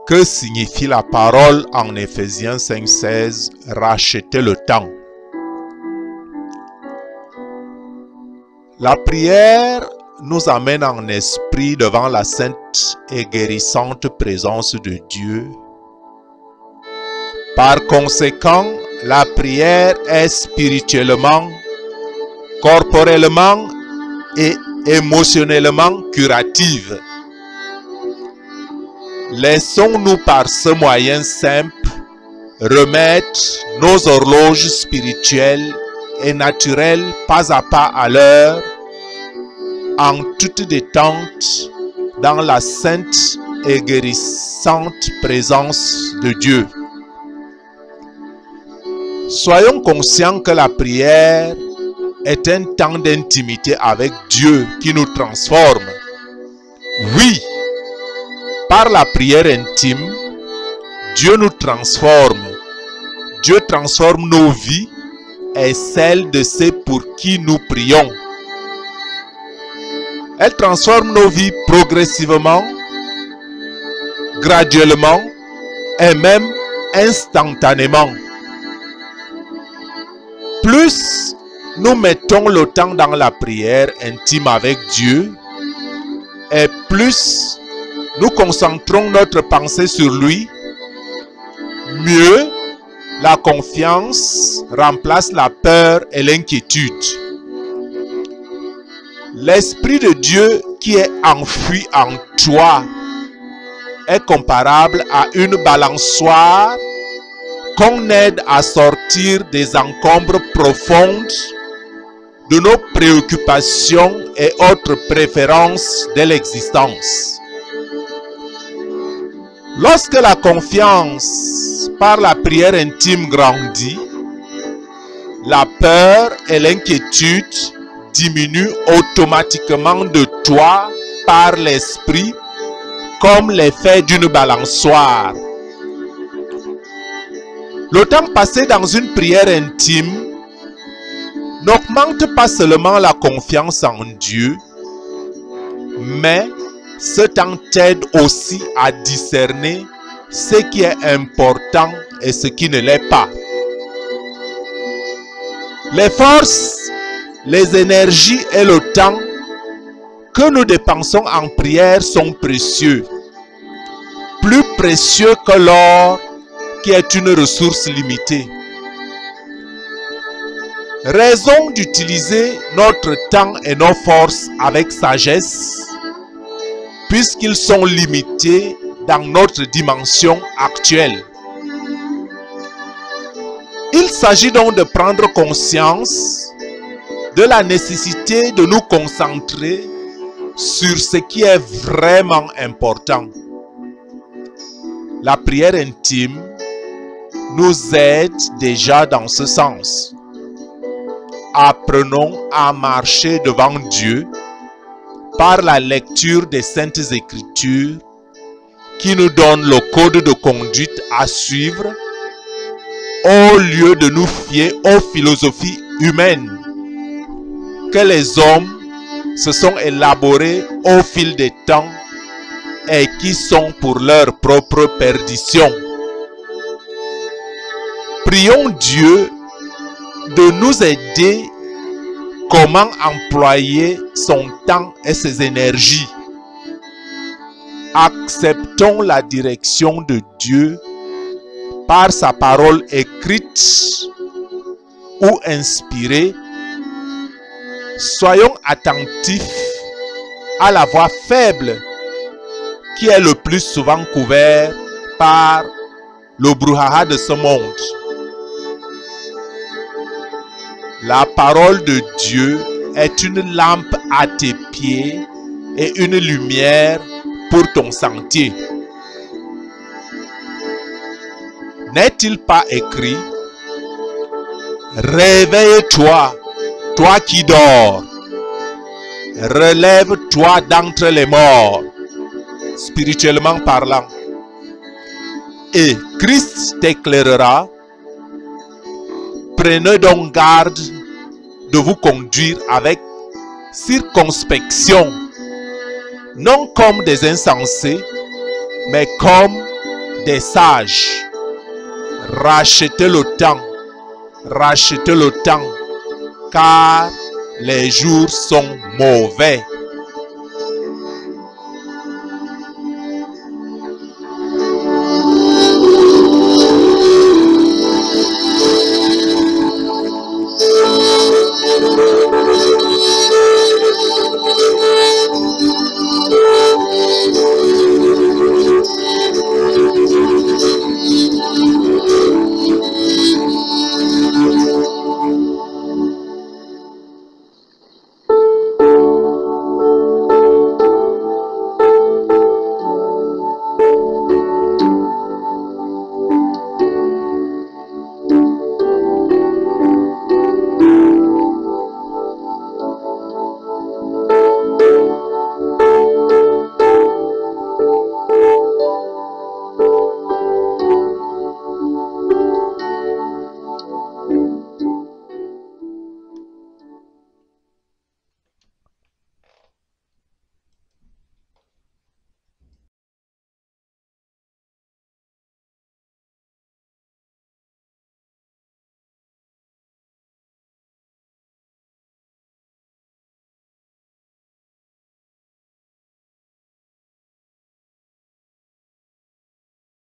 Que signifie la parole en Éphésiens 5,16, racheter le temps? La prière nous amène en esprit devant la sainte et guérissante présence de Dieu. Par conséquent, la prière est spirituellement, corporellement et émotionnellement curative. Laissons-nous par ce moyen simple remettre nos horloges spirituelles et naturelles pas à pas à l'heure, en toute détente, dans la sainte et guérissante présence de Dieu. Soyons conscients que la prière est un temps d'intimité avec Dieu qui nous transforme. Oui, par la prière intime, Dieu nous transforme. Dieu transforme nos vies et celles de ceux pour qui nous prions. Elle transforme nos vies progressivement, graduellement et même instantanément. Plus nous mettons le temps dans la prière intime avec Dieu, et plus nous concentrons notre pensée sur lui, mieux la confiance remplace la peur et l'inquiétude. L'Esprit de Dieu qui est enfoui en toi est comparable à une balançoire qu'on aide à sortir des encombres profondes de nos préoccupations et autres préférences de l'existence. Lorsque la confiance par la prière intime grandit, la peur et l'inquiétude diminuent automatiquement de toi par l'esprit comme l'effet d'une balançoire. Le temps passé dans une prière intime n'augmente pas seulement la confiance en Dieu, mais ce temps t'aide aussi à discerner ce qui est important et ce qui ne l'est pas. Les forces, les énergies et le temps que nous dépensons en prière sont précieux. Plus précieux que l'or qui est une ressource limitée. Raison d'utiliser notre temps et nos forces avec sagesse, puisqu'ils sont limités dans notre dimension actuelle. Il s'agit donc de prendre conscience de la nécessité de nous concentrer sur ce qui est vraiment important. La prière intime nous aide déjà dans ce sens. Apprenons à marcher devant Dieu par la lecture des Saintes Écritures qui nous donnent le code de conduite à suivre au lieu de nous fier aux philosophies humaines que les hommes se sont élaborées au fil des temps et qui sont pour leur propre perdition. Prions Dieu de nous aider comment employer son temps et ses énergies. Acceptons la direction de Dieu par sa parole écrite ou inspirée. Soyons attentifs à la voix faible qui est le plus souvent couverte par le brouhaha de ce monde. La parole de Dieu est une lampe à tes pieds et une lumière pour ton sentier. N'est-il pas écrit: réveille-toi, toi qui dors, relève-toi d'entre les morts, spirituellement parlant, et Christ t'éclairera. Prenez donc garde de vous conduire avec circonspection, non comme des insensés, mais comme des sages. Rachetez le temps. Rachetez le temps. Car les jours sont mauvais.